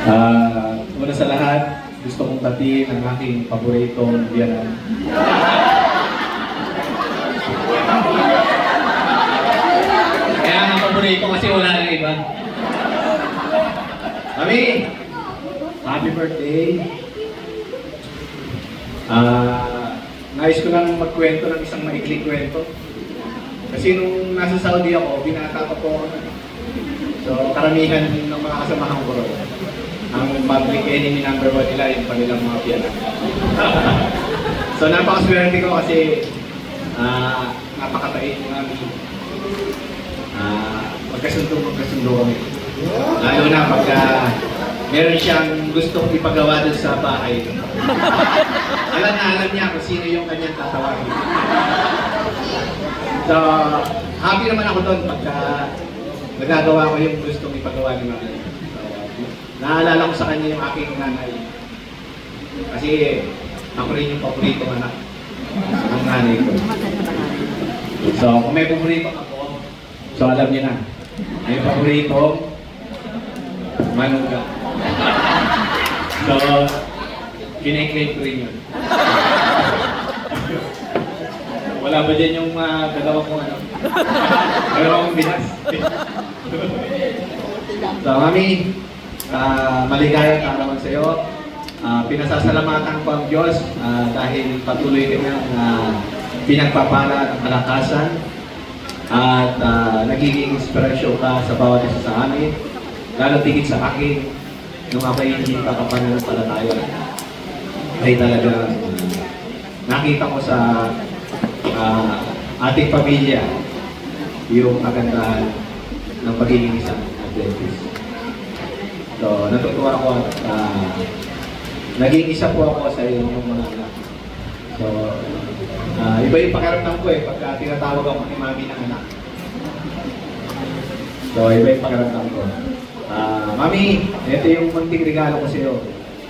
Una sa lahat, gusto kong batiin ang aking paboritong biyanan. Kaya ang paborito kasi wala nang iba. Mami, happy birthday. Nais ko lang magkwento ng isang maikling kwento. Kasi nung nasa Saudi ako, binata pa po ako. So, karamihan ng mga kasamahan ko ron. Ang public enemy number 1 nila, yung kanilang mga piyanan. So, napakaswerte ko kasi napakatait namin. Magkasundo kami. Lalo na pagka meron siyang gustong ipagawa dun sa bahay. Alam niya kung sino yung kanyang tatawagin. So, happy naman ako doon pagka nagagawa ko yung gustong ipagawa ni Mami. Naalala ko sa kanya yung aking nanay. Kasi ako rin yung paborito anak ng nanay ko. So, kung may paborito ako, so alam niyo na. May paborito, manuga. So, kine-claim ko rin yun. Wala ba dyan yung dalawang kong ano? Dalawang binas. So, Mami, maligayang kaarawan sa iyo. Pinasasalamatan ko ang Diyos dahil patuloy kanyang pinagpapala ng kalakasan at nagiging inspirasyon ka sa bawat isa sa amin, lalo tigit sa akin nung ako'y hindi pa kapananampalataya. Ay talaga nakita ko sa ating pamilya yung kagandahan ng pagiging isang Adventist. So, natutuwa ako at naging isa po ako sa inyong mga anak. So, iba yung pakiramdam ko pagka tinatawag ako ni Mami ng anak. So, iba yung pakiramdam ko. Mami, ito yung munting regalo ko sa iyo.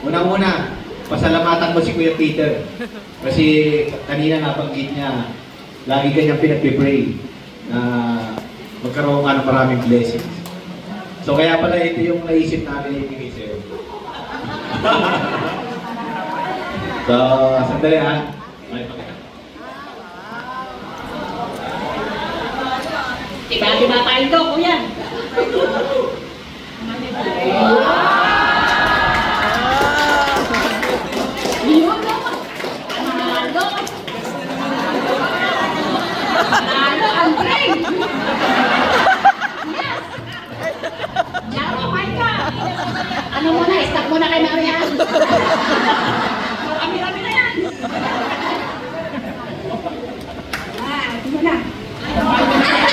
Unang-una, pasalamatan mo si Kuya Peter. Kasi kanina nabanggit niya, lagi kanyang pinag-pray na magkaroon nga ng maraming blessings. So kaya pala ito yung naisip namin ibigay sa iyo. So, sandali ha. May pakita. Iba-iba tayo ito, kuya. Ano, Andre? Yes! Jaro, kain ka! Ano muna, stop muna kay Marian.